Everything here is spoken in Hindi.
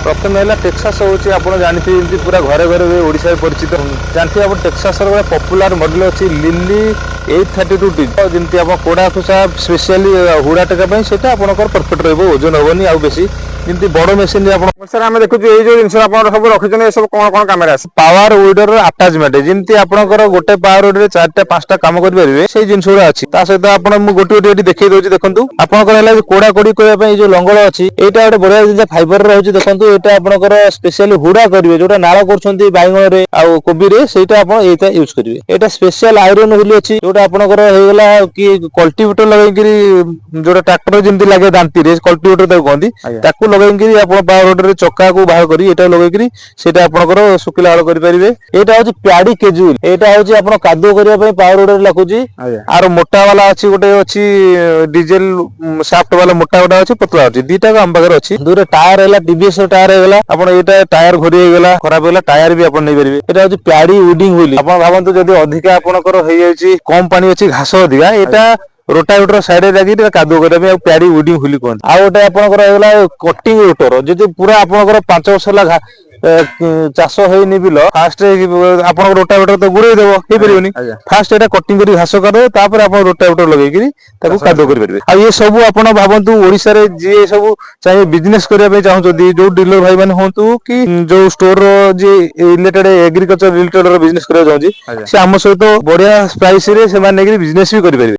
प्रथम है टेक्सास हूँ आप जानते पूरा घरे घरे ओडिशा परिचित जानते आप टेक्सास गोटे पपुलर मॉडल अच्छी लिली 832 जमी आप कोड़ा खुसा स्पेशली हुड़ा टेका से परफेक्ट रोजन हेनी आउ बेसी जमी बड़ मेसीन सर आम देखुँ ये जो जिन सब रखी सब कौन कौन कम पावर विडर आटाचमेंट जमी आपंकर गोटे पावर विडर 4टा 5टा कम करेंगे से जिन गुड़ा अच्छी सहित आप गोटे गोटे देखिए दूसरी देखो आपंकर कोड़ा कोड़ी करने जो लंगल अच्छी यहाँ गोटे बढ़िया जिन फाइबर रही देखो यहाँ आपंकर स्पेशली हुड़ा करेंगे जो नाड़ कर बैगन आउ कोबी से यूज करेंगे यहाँ स्पेशल आयरन व्हील अच्छी जो आपंकर होगा कि कल्टिवेटर लगे जो ट्रैक्टर जमी लगे दांती कल्टिवेटर कहती लगे पावर विडर चक्का को बाहर कर लगे शुखिला हल करेंगे यहाँ हूँ प्याडी केजुल यहाँ हूँ आप कादुओ करने पावर विडर लगुच आर मोटा वाला अच्छी गोटे अच्छी डीजेल साफ्ट वाला मोटा गोटा अच्छी पतला अच्छी दीटा आम पाखे अच्छी दूर टायर है टीवीएस टायर होगा आपटा टायर घोरी होगा खराब होगा टायर भी आप नहीं पारे यहाँ हूँ प्याडी विडिंग व्हील आप भावतु जब अधिका आपंकर कम पानी अच्छी घास अधिका यहाँ रोटावेटर साइड लगे कादुओ करने प्याडी विडिंग व्हील कहते आउ गोटे आपंकर कटिंग रोटर जो पूरा आपंकर 5 वर्ष है चाष होनी बिल फास्ट आप रोटावेटर तो गुड़े देव हो पारे फास्ट यहाँ कटिंग कर घास करदे आप रोटावेटर लगे कादुओ करेंगे आ ये सब आप भावतु ओडिशा रे जी सब चाहे बिजनेस करने चाहते जो डीलर भाई मैंने हूँ कि जो स्टोर जी रिलेटेड एग्रीकल्चर रिलेटेड बिजनेस करने चाहिए से आम सहित बढ़िया प्राइस रे बिजनेस भी करेंगे।